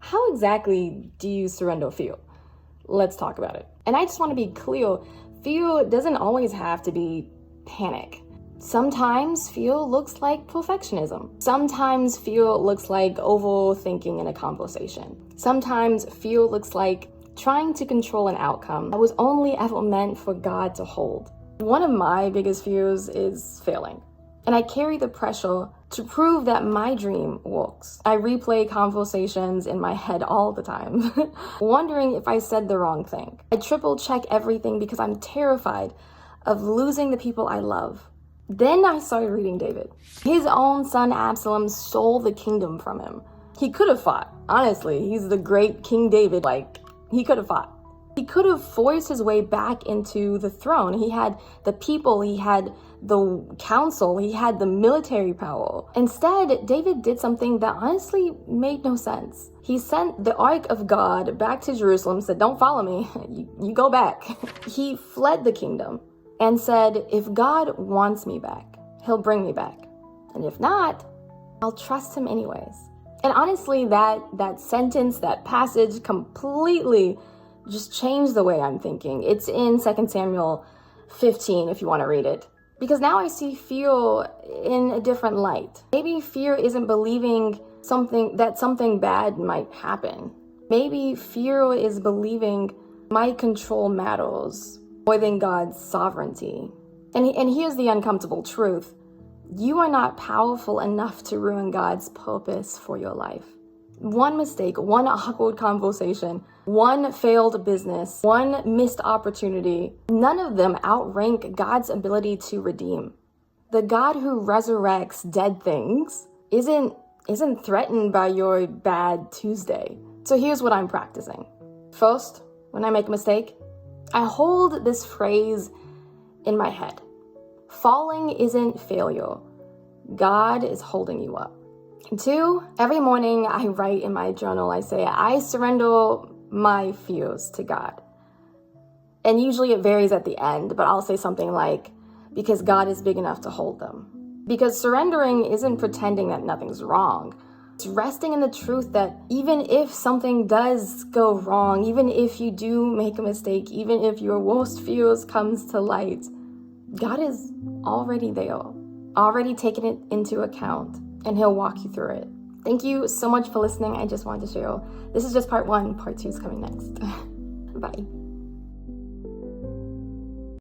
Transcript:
How exactly do you surrender fear? Let's talk about it. And I just want to be clear, fear doesn't always have to be panic. Sometimes fear looks like perfectionism. Sometimes fear looks like overthinking in a conversation. Sometimes fear looks like trying to control an outcome that was only ever meant for God to hold. One of my biggest fears is failing. And I carry the pressure to prove that my dream works. I replay conversations in my head all the time, wondering if I said the wrong thing. I triple check everything because I'm terrified of losing the people I love. Then I started reading David. His own son Absalom stole the kingdom from him. He could have fought. Honestly, he's the great King David. He could have fought. He could have forced his way back into the throne. He had the people, he had the council, he had the military power. Instead, David did something that honestly made no sense. He sent the Ark of God back to Jerusalem, said, "Don't follow me, you go back." He fled the kingdom and said, "If God wants me back, he'll bring me back. And if not, I'll trust him anyways." And honestly, that sentence, that passage completely just changed the way I'm thinking. It's in 2 Samuel 15 if you want to read it. Because now I see fear in a different light. Maybe fear isn't believing something bad might happen. Maybe fear is believing my control matters more than God's sovereignty. And here's the uncomfortable truth. You are not powerful enough to ruin God's purpose for your life. One mistake, one awkward conversation, one failed business, one missed opportunity, none of them outrank God's ability to redeem. The God who resurrects dead things isn't threatened by your bad Tuesday. So here's what I'm practicing. First, when I make a mistake, I hold this phrase in my head. Falling isn't failure. God is holding you up. And 2, every morning I write in my journal, I say, I surrender my fears to God. And usually it varies at the end, but I'll say something like, because God is big enough to hold them. Because surrendering isn't pretending that nothing's wrong. It's resting in the truth that even if something does go wrong, even if you do make a mistake, even if your worst fears comes to light, God is already there, already taken it into account, and he'll walk you through it. Thank you so much for listening. I just wanted to share. This is just part 1. Part 2 is coming next. Bye.